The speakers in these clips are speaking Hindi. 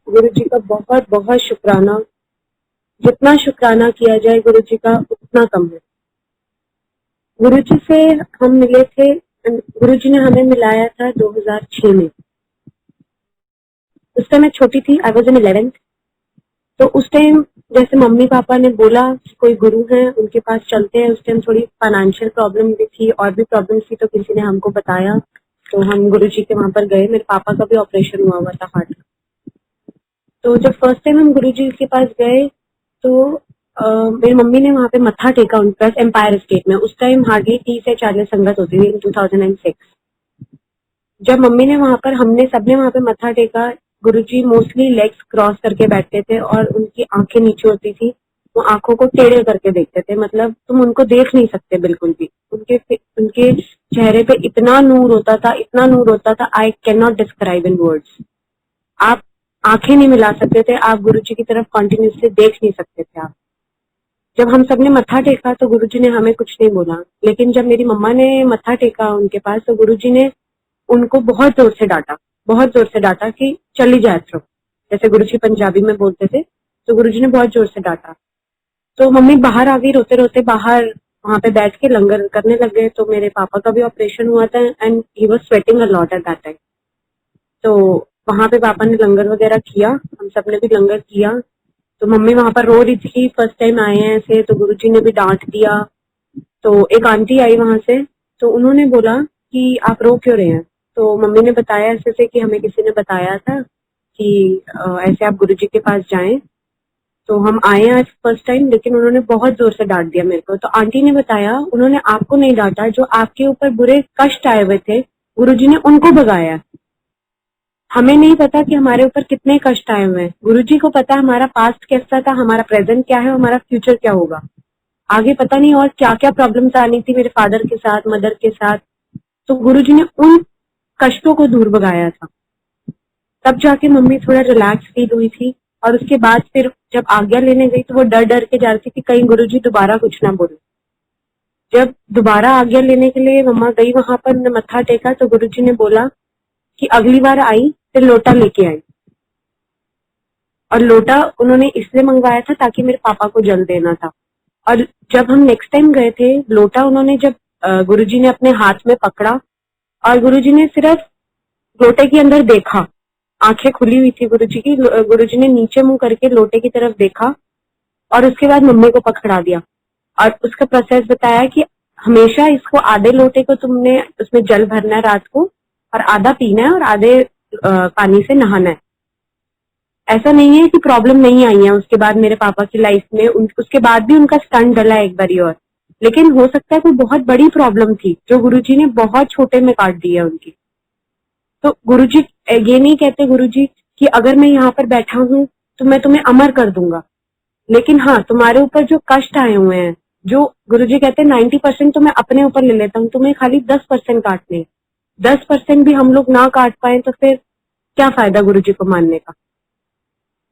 गुरु जी का बहुत बहुत शुक्राना। जितना शुक्राना किया जाए गुरु जी का उतना कम है। गुरु जी से हम मिले थे, गुरु जी ने हमें मिलाया था 2006 में। उस टाइम मैं छोटी थी, आई वॉज इन 11th। तो उस टाइम जैसे मम्मी पापा ने बोला कि कोई गुरु है उनके पास चलते हैं। उस टाइम थोड़ी फाइनेंशियल प्रॉब्लम भी थी और भी प्रॉब्लम थी, तो किसी ने हमको बताया, तो हम गुरु जी के वहां पर गए। मेरे पापा का भी ऑपरेशन हुआ था हार्ट का। तो जब फर्स्ट टाइम हम गुरु जी के पास गए तो मेरी मम्मी ने वहां पे मत्था टेका उनके पास एम्पायर स्टेट में। उस टाइम हार्डली 30 या 40 संगत होती थी इन 2006। जब मम्मी ने वहां पर, हमने सबने वहां पे मत्था टेका। गुरुजी मोस्टली लेग्स क्रॉस करके बैठते थे और उनकी आंखें नीचे होती थी। वो आंखों को टेढ़े करके देखते थे, मतलब तुम उनको देख नहीं सकते बिल्कुल भी। उनके चेहरे पे इतना नूर होता था, इतना नूर होता था, I can not describe in words. आप आंखें नहीं मिला सकते थे, आप गुरुजी की तरफ कंटिन्यूसली देख नहीं सकते थे आप। जब हम सबने मत्था टेका तो गुरुजी ने हमें कुछ नहीं बोला, लेकिन जब मेरी मम्मा ने मत्था टेका उनके पास तो गुरुजी ने उनको बहुत जोर से डांटा, बहुत जोर से डांटा कि चली जाए थ्रो, जैसे गुरुजी पंजाबी में बोलते थे। तो गुरुजी ने बहुत जोर से डांटा। तो मम्मी बाहर आ गई रोते रोते, बाहर वहां पे बैठ के लंगर करने लग गए। तो मेरे पापा का भी ऑपरेशन हुआ था and he was sweating a lot at that time. तो वहां पे पापा ने लंगर वगैरह किया, हम सब ने भी लंगर किया। तो मम्मी वहां पर रो रही थी, फर्स्ट टाइम आए हैं ऐसे, तो गुरुजी ने भी डांट दिया। तो एक आंटी आई वहां से, तो उन्होंने बोला कि आप रो क्यों रहे हैं। तो मम्मी ने बताया ऐसे से कि हमें किसी ने बताया था कि ऐसे आप गुरुजी के पास जाएं। तो हम आए आज फर्स्ट टाइम, लेकिन उन्होंने बहुत जोर से डांट दिया मेरे को। तो आंटी ने बताया उन्होंने आपको नहीं डांटा, जो आपके ऊपर बुरे कष्ट आए हुए थे गुरुजी ने उनको भगाया। हमें नहीं पता कि हमारे ऊपर कितने कष्ट आए हुए हैं, गुरुजी को पता हमारा पास्ट कैसा था, हमारा प्रेजेंट क्या है, हमारा फ्यूचर क्या होगा। आगे पता नहीं और क्या क्या प्रॉब्लम्स आनी थी मेरे फादर के साथ, मदर के साथ। तो गुरुजी ने उन कष्टों को दूर भगाया था। तब जाके मम्मी थोड़ा रिलैक्स फील हुई थी। और उसके बाद फिर जब आज्ञा लेने गई तो वो डर डर के जा रही थी कि कहीं गुरुजी दोबारा कुछ ना बोले। जब दोबारा आज्ञा लेने के लिए मम्मा गई वहां पर, मत्था टेका, तो गुरुजी ने बोला कि अगली बार आई फिर लोटा लेके आई। और लोटा उन्होंने इसलिए मंगवाया था ताकि मेरे पापा को जल देना था। और जब हम नेक्स्ट टाइम गए थे, लोटा उन्होंने जब गुरुजी ने अपने हाथ में पकड़ा और गुरुजी ने सिर्फ लोटे के अंदर देखा, आंखें खुली हुई थी गुरुजी की, गुरुजी ने नीचे मुंह करके लोटे की तरफ देखा और उसके बाद मम्मी को पकड़ा दिया और उसका प्रोसेस बताया कि हमेशा इसको आधे लोटे को तुमने उसमें जल भरना है रात को, और आधा पीना है और आधे पानी से नहाना है। ऐसा नहीं है कि प्रॉब्लम नहीं आई है उसके बाद मेरे पापा की लाइफ में, उसके बाद भी उनका स्टंट डला एक बारी और। लेकिन हो सकता है कोई बहुत बड़ी प्रॉब्लम थी जो गुरुजी ने बहुत छोटे में काट दी है उनकी। तो गुरुजी ये नहीं कहते गुरुजी कि अगर मैं यहाँ पर बैठा हूँ तो मैं तुम्हें अमर कर दूंगा, लेकिन हाँ तुम्हारे ऊपर जो कष्ट आए हुए हैं, जो गुरुजी कहते हैं 90% तो मैं अपने ऊपर ले लेता हूँ, तुम्हें खाली 10% काटने। 10% भी हम लोग ना काट पाए तो फिर क्या फायदा गुरुजी को मानने का।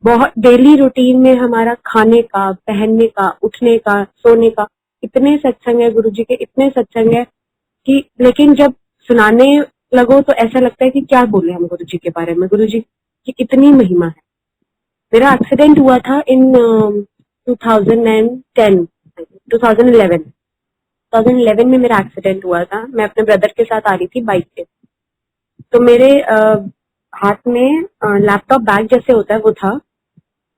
बहुत डेली रूटीन में हमारा खाने का, पहनने का, उठने का, सोने का, इतने सत्संग है गुरुजी के, इतने सत्संग है कि, लेकिन जब सुनाने लगो तो ऐसा लगता है कि क्या बोले हम गुरुजी के बारे में, गुरुजी की इतनी महिमा है। मेरा एक्सीडेंट हुआ था इन 2010 2011 2011 में मेरा एक्सीडेंट हुआ था। मैं अपने ब्रदर के साथ आ रही थी बाइक पे। तो मेरे हाथ में लैपटॉप बैग जैसे होता है वो था।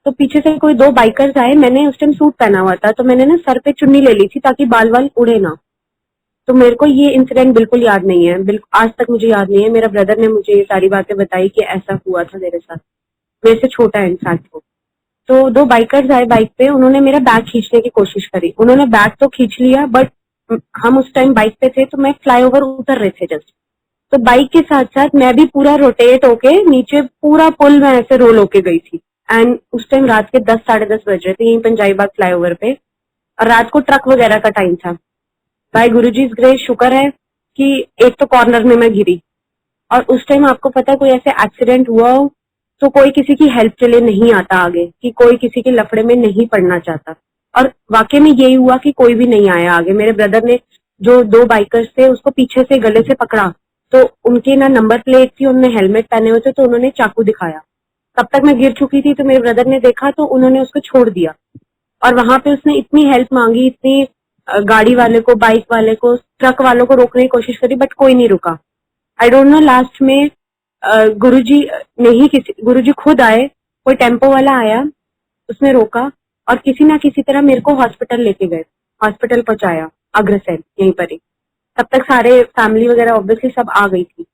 तो पीछे से कोई दो बाइकर्स आए, मैंने उस टाइम सूट पहना हुआ था, तो मैंने ना सर पे चुन्नी ले ली थी ताकि बाल वाल उड़े ना। तो मेरे को ये इंसिडेंट बिल्कुल याद नहीं है, बिल्कुल आज तक मुझे याद नहीं है। मेरा ब्रदर ने मुझे ये सारी बातें बताई कि ऐसा हुआ था मेरे साथ, मेरे से छोटा है इनफैक्ट वो। तो दो बाइकर्स आए बाइक पे, उन्होंने मेरा बैग खींचने की कोशिश करी। उन्होंने बैग तो खींच लिया, बट हम उस टाइम बाइक पे थे तो मैं फ्लाईओवर उतर रहे थे जस्ट। तो बाइक के साथ साथ मैं भी पूरा रोटेट होके नीचे पूरा पुल में ऐसे रोल होके गई थी। एंड उस टाइम रात के 10 साढ़े 10 बज रहे थे यहीं पंजाबी बाग फ्लाईओवर पे, और रात को ट्रक वगैरह का टाइम था। बाय गुरुजी's ग्रेस शुक्र है कि एक तो कॉर्नर में मैं गिरी। और उस टाइम आपको पता है कोई ऐसे एक्सीडेंट हुआ हो तो कोई किसी की हेल्प के लिए नहीं आता आगे, कि कोई किसी के लफड़े में नहीं पड़ना चाहता। और वाकई में यही हुआ कि कोई भी नहीं आया आगे। मेरे ब्रदर ने जो दो बाइकर्स थे उसको पीछे से गले से पकड़ा, तो उनके ना नंबर प्लेट थी, उन्होंने हेलमेट पहने हुए थे, तो उन्होंने चाकू दिखाया तब तक मैं गिर चुकी थी, तो मेरे ब्रदर ने देखा तो उन्होंने उसको छोड़ दिया। और वहां पे उसने इतनी हेल्प मांगी, इतनी गाड़ी वाले को, बाइक वाले को, ट्रक वालों को रोकने की कोशिश करी, बट कोई नहीं रुका। आई डोंट नो, लास्ट में गुरुजी ने ही गुरुजी खुद आए, कोई टेम्पो वाला आया, उसने रोका और किसी ना किसी तरह मेरे को हॉस्पिटल लेके गए, हॉस्पिटल पहुंचाया अग्रसेन यहीं पर ही। तब तक सारे फैमिली वगैरह ऑब्वियसली सब आ गई थी।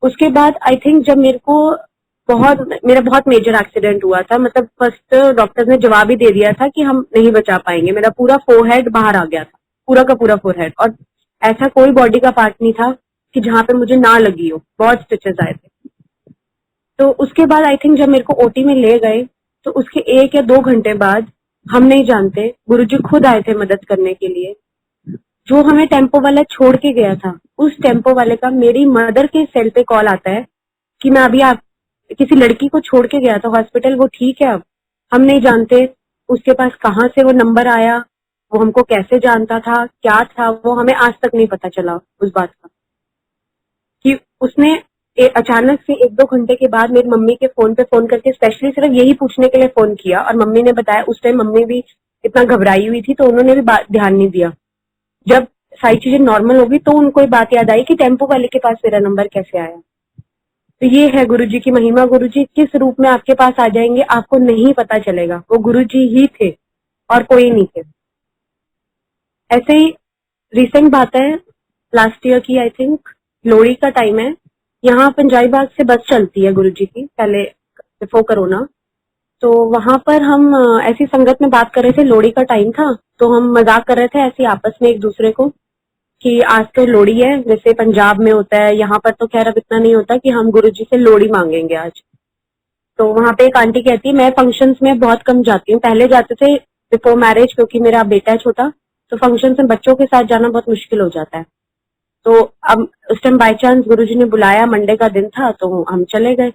उसके बाद आई थिंक जब मेरा बहुत मेजर एक्सीडेंट हुआ था, मतलब फर्स्ट डॉक्टर ने जवाब ही दे दिया था कि हम नहीं बचा पाएंगे। मेरा पूरा फोरहेड बाहर आ गया था, पूरा का पूरा फोरहेड, और ऐसा कोई बॉडी का पार्ट नहीं था कि जहां पे मुझे ना लगी हो, बहुत स्टिचेस आए थे। तो उसके बाद आई थिंक जब मेरे को ओटी में ले गए, तो उसके 1 या 2 घंटे बाद, हम नहीं जानते, गुरुजी खुद आए थे मदद करने के लिए। जो हमें टेम्पो वाला छोड़ के गया था, उस टेम्पो वाले का मेरी मदर के सेल पे कॉल आता है कि मैं अभी आप किसी लड़की को छोड़ के गया था हॉस्पिटल, वो ठीक है अब। हम नहीं जानते उसके पास कहाँ से वो नंबर आया, वो हमको कैसे जानता था, क्या था, वो हमें आज तक नहीं पता चला उस बात का। कि उसने अचानक से 1-2 घंटे के बाद मेरी मम्मी के फोन पे फोन करके स्पेशली सिर्फ यही पूछने के लिए फोन किया। और मम्मी ने बताया, उस टाइम मम्मी भी इतना घबराई हुई थी, तो उन्होंने भी ध्यान नहीं दिया। जब सारी चीजें नॉर्मल होगी तो उनको ये बात याद आई कि टेम्पो वाले के पास मेरा नंबर कैसे आया। तो ये है गुरुजी की महिमा। गुरुजी किस रूप में आपके पास आ जाएंगे आपको नहीं पता चलेगा, वो गुरुजी ही थे और कोई नहीं थे। ऐसे ही रिसेंट बात है, लास्ट ईयर की, आई थिंक लोहड़ी का टाइम है। यहाँ पंजाबी बाग से बस चलती है गुरुजी की, पहले बिफोर कोरोना। तो वहां पर हम ऐसी संगत में बात कर रहे थे, लोहड़ी का टाइम था, तो हम मजाक कर रहे थे ऐसे आपस में एक दूसरे को कि आज तो लोहड़ी है, जैसे पंजाब में होता है, यहाँ पर तो खैर अब इतना नहीं होता कि हम गुरुजी से लोहड़ी मांगेंगे आज। तो वहां पे एक आंटी कहती है, मैं फंक्शंस में बहुत कम जाती हूँ, पहले जाते थे बिफोर मैरिज, क्योंकि मेरा बेटा है छोटा, तो फंक्शंस में बच्चों के साथ जाना बहुत मुश्किल हो जाता है। तो अब उस टाइम बाई चांस गुरुजी ने बुलाया, मंडे का दिन था, तो हम चले गए।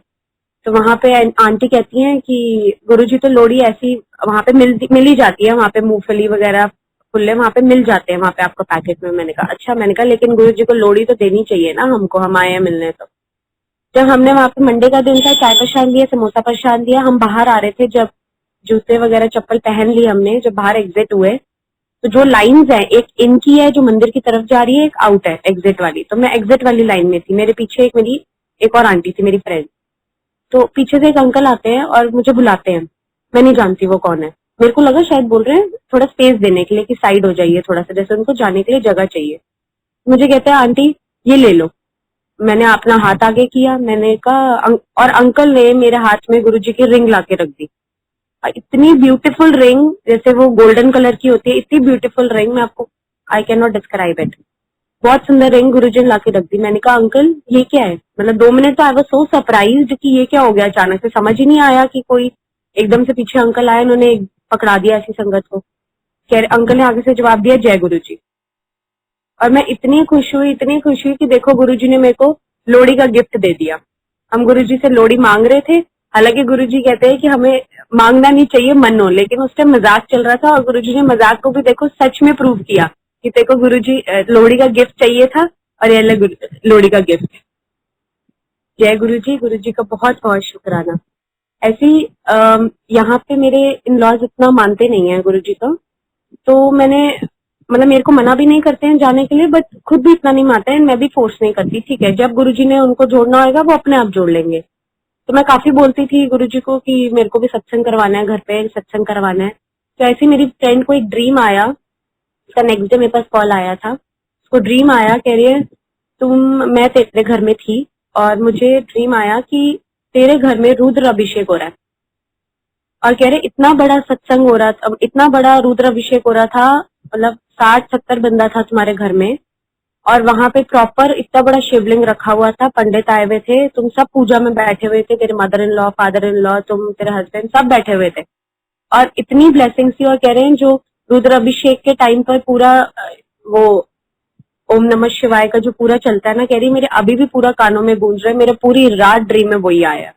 तो वहां पे आंटी कहती हैं कि गुरुजी तो लोहड़ी ऐसी वहां पे मिल ही जाती है, वहां पे मूंगफली वगैरह खुले वहां पे मिल जाते हैं वहां पे आपको पैकेट में। मैंने कहा अच्छा, मैंने कहा लेकिन गुरुजी को लोहड़ी तो देनी चाहिए ना हमको, हम आए हैं मिलने। तो जब हमने वहां पे मंडे का दिन था, चाय प्रसाद दिया, समोसा प्रसाद दिया, हम बाहर आ रहे थे, जब जूते वगैरह चप्पल पहन ली हमने, जब बाहर एग्जिट हुए, तो जो लाइंस है, एक इनकी है जो मंदिर की तरफ जा रही है, एक आउट है एग्जिट वाली। तो मैं एग्जिट वाली लाइन में थी, मेरे पीछे एक और आंटी थी, मेरी फ्रेंड। तो पीछे से एक अंकल आते हैं और मुझे बुलाते हैं, मैं नहीं जानती वो कौन है। मेरे को लगा शायद बोल रहे हैं थोड़ा स्पेस देने के लिए कि साइड हो जाइए थोड़ा सा, जैसे उनको जाने के लिए जगह चाहिए। मुझे कहते हैं आंटी ये ले लो। मैंने अपना हाथ आगे किया, मैंने कहा और अंकल ने मेरे हाथ में गुरुजी की रिंग लाके रख दी। इतनी ब्यूटीफुल रिंग, जैसे वो गोल्डन कलर की होती है, इतनी ब्यूटीफुल रिंग, मैं आपको I can not describe it. बहुत सुंदर रिंग गुरुजी ने लाके रख दी। मैंने कहा अंकल ये क्या है, मतलब 2 मिनट तो आई वाज सो सरप्राइज्ड कि ये क्या हो गया, अचानक से समझ ही नहीं आया कि कोई एकदम से पीछे अंकल आए, उन्होंने पकड़ा दिया ऐसी संगत को। अंकल ने आगे से जवाब दिया जय गुरुजी। और मैं इतनी खुश हुई, इतनी खुश हुई कि देखो गुरुजी ने मेरे को लोहड़ी का गिफ्ट दे दिया। हम गुरुजी से लोहड़ी मांग रहे थे, हालांकि गुरुजी कहते हैं कि हमें मांगना नहीं चाहिए मनो, लेकिन उस टाइम मजाक चल रहा था और गुरुजी ने मजाक को भी देखो सच में प्रूव किया कि देखो गुरुजी लोहड़ी का गिफ्ट चाहिए था और ये लोहड़ी का गिफ्ट। जय गुरुजी, गुरुजी का बहुत बहुत शुक्राना। ऐसे ही यहाँ पे मेरे इन लॉज इतना मानते नहीं है गुरुजी का, तो मैंने मतलब मेरे को मना भी नहीं करते हैं जाने के लिए, बट खुद भी इतना नहीं मानते हैं, मैं भी फोर्स नहीं करती। ठीक है, जब गुरुजी ने उनको जोड़ना होगा वो अपने आप जोड़ लेंगे। तो मैं काफी बोलती थी गुरुजी को कि मेरे को भी सत्संग करवाना है, घर पे सत्संग करवाना है। तो ऐसे मेरी फ्रेंड को एक ड्रीम आया, उसका नेक्स्ट डे मेरे पास कॉल आया था। उसको ड्रीम आया, कह रही है मैं तेरे घर में थी और मुझे ड्रीम आया कि तेरे घर में रुद्र अभिषेक हो रहा है। और कह रहे इतना बड़ा सत्संग हो रहा था, इतना बड़ा रुद्र अभिषेक हो रहा था, मतलब 60-70 बंदा था तुम्हारे घर में, और वहां पे प्रॉपर इतना बड़ा शिवलिंग रखा हुआ था, पंडित आए हुए थे, तुम सब पूजा में बैठे हुए थे, तेरे mother in law, father in law, तुम, तेरे हस्बैंड, सब बैठे हुए थे। और इतनी ब्लेसिंग्स थी। और कह रहे हैं जो रुद्र अभिषेक के टाइम पर पूरा वो ओम नमः शिवाय का जो पूरा चलता है ना, कह रही मेरे अभी भी पूरा कानों में गूंज रहा है, मेरे पूरी रात ड्रीम में वही आया।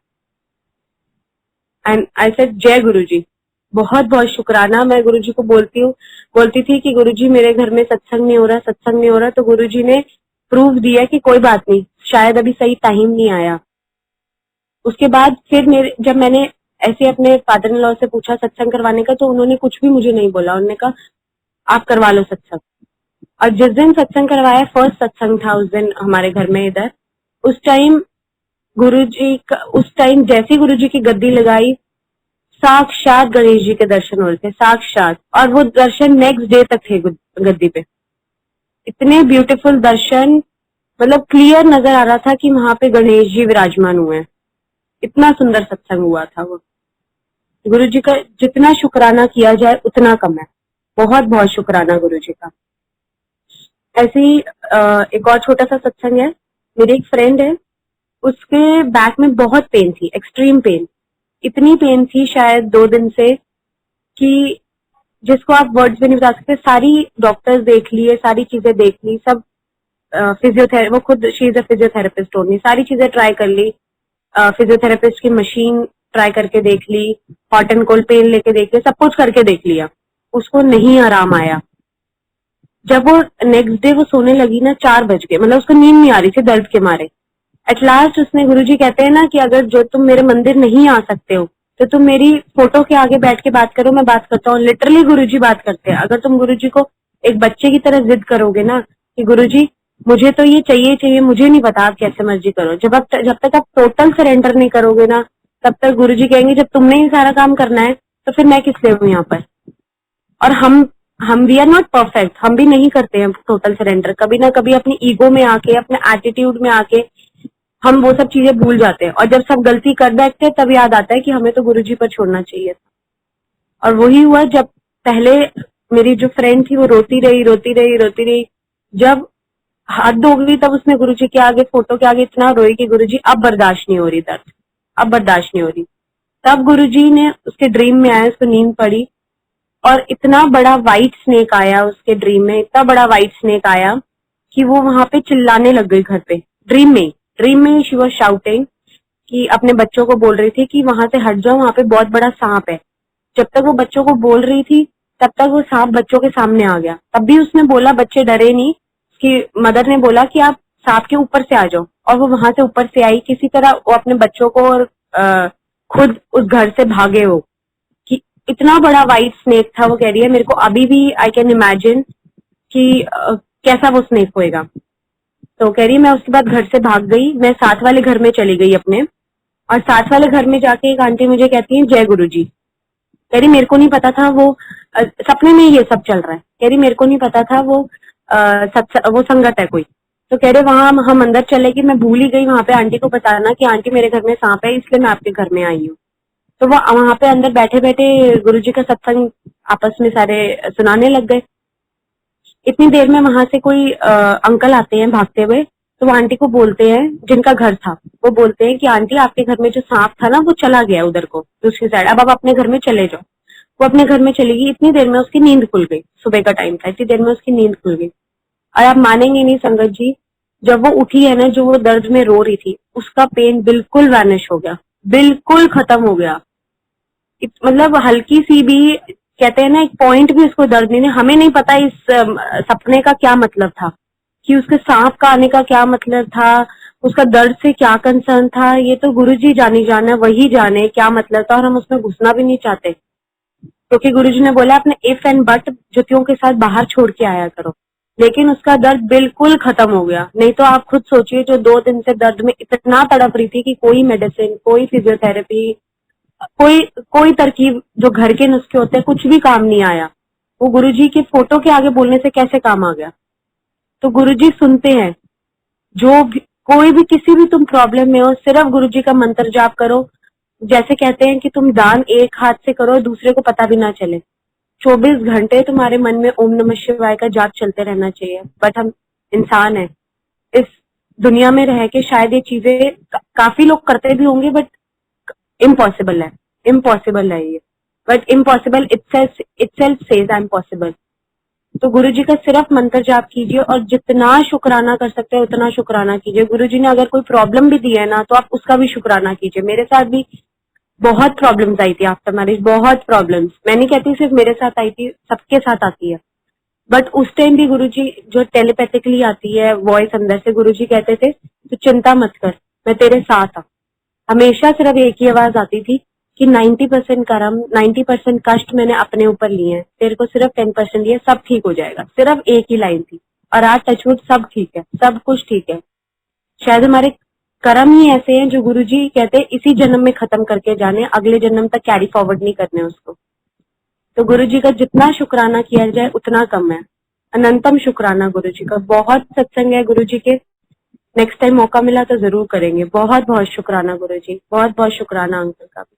एंड आई सेड जय गुरुजी, बहुत बहुत शुक्राना। मैं गुरुजी को बोलती थी कि गुरुजी मेरे घर में सत्संग नहीं हो रहा, सत्संग नहीं हो रहा, तो गुरुजी ने प्रूफ दिया कि कोई बात नहीं, शायद अभी सही टाइम नहीं आया। उसके बाद फिर जब मैंने ऐसे अपने फादर इन लॉ से पूछा सत्संग करवाने का, तो उन्होंने कुछ भी मुझे नहीं बोला। उन्होंने कहा आप करवा लो सत्संग। और जिस दिन सत्संग करवाया, फर्स्ट सत्संग था उस दिन हमारे घर में इधर, उस टाइम जैसी गुरुजी की गद्दी लगाई, साक्षात गणेश जी के दर्शन हो रहे थे, साक्षात। और वो दर्शन नेक्स्ट डे तक थे गद्दी पे। इतने ब्यूटीफुल दर्शन, मतलब क्लियर नजर आ रहा था कि वहां पे गणेश जी विराजमान हुए हैं। इतना सुंदर सत्संग हुआ था वो। गुरु जी का जितना शुक्राना किया जाए उतना कम है। बहुत बहुत शुक्राना गुरु जी का। ऐसे ही एक और छोटा सा सत्संग है। मेरी एक फ्रेंड है, उसके बैक में बहुत पेन थी, एक्सट्रीम पेन। इतनी पेन थी शायद 2 दिन से कि जिसको आप वर्ड्स में नहीं बता सकते। सारी डॉक्टर्स देख लिए, सारी चीजें देख ली, सब फिजियोथेरेपी, वो खुद शी इज अ फिजियोथेरेपिस्ट होनी, सारी चीजें ट्राई कर ली। फिजियोथेरेपिस्ट की मशीन ट्राई करके देख ली, हॉट एंड कोल्ड पेन लेके देख लिया, सब कुछ करके देख लिया, उसको नहीं आराम आया। जब वो नेक्स्ट डे वो सोने लगी ना, 4 बज गए, मतलब उसको नींद नहीं आ रही थी दर्द के मारे। एट लास्ट उसने, गुरुजी कहते हैं ना कि अगर जो तुम मेरे मंदिर नहीं आ सकते हो तो तुम मेरी फोटो के आगे बैठ के बात करो, मैं बात करता हूँ। लिटरली गुरुजी बात करते हैं। अगर तुम गुरुजी को एक बच्चे की तरह जिद करोगे ना कि गुरुजी मुझे तो ये चाहिए चाहिए, मुझे नहीं पता, आप कैसे मर्जी करो, जब तक आप टोटल सरेंडर नहीं करोगे ना, तब तक गुरुजी कहेंगे जब तुमने ही सारा काम करना है तो फिर मैं किस लिए हूँ यहाँ पर। और हम वी आर नॉट परफेक्ट, हम भी नहीं करते हैं टोटल सरेंडर। कभी ना कभी अपनी ईगो में आके, अपने एटीट्यूड में आके हम वो सब चीजें भूल जाते हैं, और जब सब गलती कर बैठते हैं तब याद आता है कि हमें तो गुरुजी पर छोड़ना चाहिए था। और वही हुआ। जब पहले मेरी जो फ्रेंड थी वो रोती रही रोती रही रोती रही, जब हद हो गई तब उसने गुरुजी के आगे, फोटो के आगे इतना रोई कि गुरुजी अब बर्दाश्त नहीं हो रही दर्द, अब बर्दाश्त नहीं हो रही। तब गुरुजी ने उसके ड्रीम में आया, उसको नींद पड़ी, और इतना बड़ा व्हाइट स्नेक आया उसके ड्रीम में, इतना बड़ा व्हाइट स्नेक आया कि वो वहां पे चिल्लाने लग गई घर पे। ड्रीम में शी वाज शाउटिंग, कि अपने बच्चों को बोल रही थी कि वहां से हट जाओ, वहां पे बहुत बड़ा सांप है। जब तक वो बच्चों को बोल रही थी तब तक वो सांप बच्चों के सामने आ गया। तब भी उसने बोला, बच्चे डरे नहीं। उसकी मदर ने बोला कि आप सांप के ऊपर से आ जाओ, और वो वहां से ऊपर से आई। किसी तरह वो अपने बच्चों को और खुद उस घर से भागे हो। कि इतना बड़ा व्हाइट स्नेक था। वो कह रही है मेरे को अभी भी आई कैन इमेजिन कि कैसा वो स्नेक होएगा। तो कह रही है मैं उसके बाद घर से भाग गई, मैं साथ वाले घर में चली गई अपने, और साथ वाले घर में जाके एक आंटी मुझे कहती है जय गुरु जी। कह रही मेरे को नहीं पता था वो सपने में ये सब चल रहा है। कह रही मेरे को नहीं पता था वो वो संगत है कोई। तो कह रहे वहां हम अंदर चले गए, मैं भूल ही गई वहां पे आंटी को बताना कि आंटी मेरे घर में सांप है, इसलिए मैं आपके घर में आई हूँ। तो वो वहां पे अंदर बैठे बैठे गुरुजी का सत्संग आपस में सारे सुनाने लग गए। इतनी देर में वहां से कोई अंकल आते हैं भागते हुए। तो वो आंटी को बोलते हैं, जिनका घर था, वो बोलते हैं कि आंटी आपके घर में जो सांप था ना वो चला गया उधर को दूसरी साइड, अब आप अपने घर में चले जाओ। वो अपने घर में चली गई। इतनी देर में उसकी नींद खुल गई, सुबह का टाइम था, इतनी देर में उसकी नींद खुल गई। और आप मानेंगे नहीं संगत जी, जब वो उठी है ना, जो वो दर्द में रो रही थी, उसका पेन बिल्कुल वैनिश हो गया, बिल्कुल खत्म हो गया। मतलब हल्की सी भी, कहते हैं ना, एक पॉइंट भी उसको दर्द नहीं। हमें नहीं पता इस सपने का क्या मतलब था, कि उसके सांप का आने का क्या मतलब था, उसका दर्द से क्या कंसर्न था। ये तो गुरुजी जानी जाना, वही जाने क्या मतलब था, और हम उसमें घुसना भी नहीं चाहते, क्योंकि गुरुजी ने बोला अपने इफ एंड बट जुतियों के साथ बाहर छोड़ के आया करो। लेकिन उसका दर्द बिल्कुल खत्म हो गया। नहीं तो आप खुद सोचिए, जो 2 दिन से दर्द में इतना तड़प रही थी कि कोई मेडिसिन, कोई फिजियोथेरेपी, कोई कोई तरकीब, जो घर के नुस्खे होते हैं, कुछ भी काम नहीं आया। वो गुरुजी के फोटो के आगे बोलने से कैसे काम आ गया। तो गुरुजी सुनते हैं। जो भी, कोई भी, किसी भी तुम प्रॉब्लम में हो, सिर्फ गुरुजी का मंत्र जाप करो। जैसे कहते हैं कि तुम दान एक हाथ से करो, दूसरे को पता भी ना चले। 24 घंटे तुम्हारे मन में ओम नमः शिवाय का जाप चलते रहना चाहिए। बट हम इंसान है, इस दुनिया में रह के शायद ये चीजें काफी लोग करते भी होंगे, बट इम्पॉसिबल है, इम्पॉसिबल है ये। But impossible itself says I am possible. तो गुरुजी का सिर्फ मंत्र जाप कीजिए, और जितना शुक्राना कर सकते हैं उतना शुक्राना कीजिए। गुरुजी ने अगर कोई प्रॉब्लम भी दी है ना, तो आप उसका भी शुक्राना कीजिए। मेरे साथ भी बहुत प्रॉब्लम्स आई थी आफ्टर मैरिज, बहुत प्रॉब्लम्स। मैं नहीं कहती सिर्फ मेरे साथ आई थी, सबके साथ आती है। बट उस टाइम भी गुरुजी, जो टेलीपैथिकली आती है वॉइस अंदर से, गुरुजी कहते थे तो चिंता मत कर, मैं तेरे साथ हूं। हमेशा सिर्फ एक ही आवाज आती थी कि 90% कर्म, 90% कष्ट मैंने अपने ऊपर लिए हैं, तेरे को सिर्फ 10% दिए, सब ठीक हो जाएगा। सिर्फ एक ही लाइन थी। और आज टचवुड सब ठीक है, सब कुछ ठीक है। शायद हमारे कर्म ही ऐसे हैं जो गुरुजी कहते हैं इसी जन्म में खत्म करके जाने, अगले जन्म तक कैरी फॉरवर्ड नहीं करने उसको। तो गुरुजी का जितना शुक्राना किया जाए उतना कम है। अनंतम शुक्राना गुरुजी का। बहुत सत्संग है गुरुजी के, नेक्स्ट टाइम मौका मिला तो जरूर करेंगे। बहुत बहुत शुक्राना गुरुजी, बहुत बहुत शुक्राना अंकल का भी।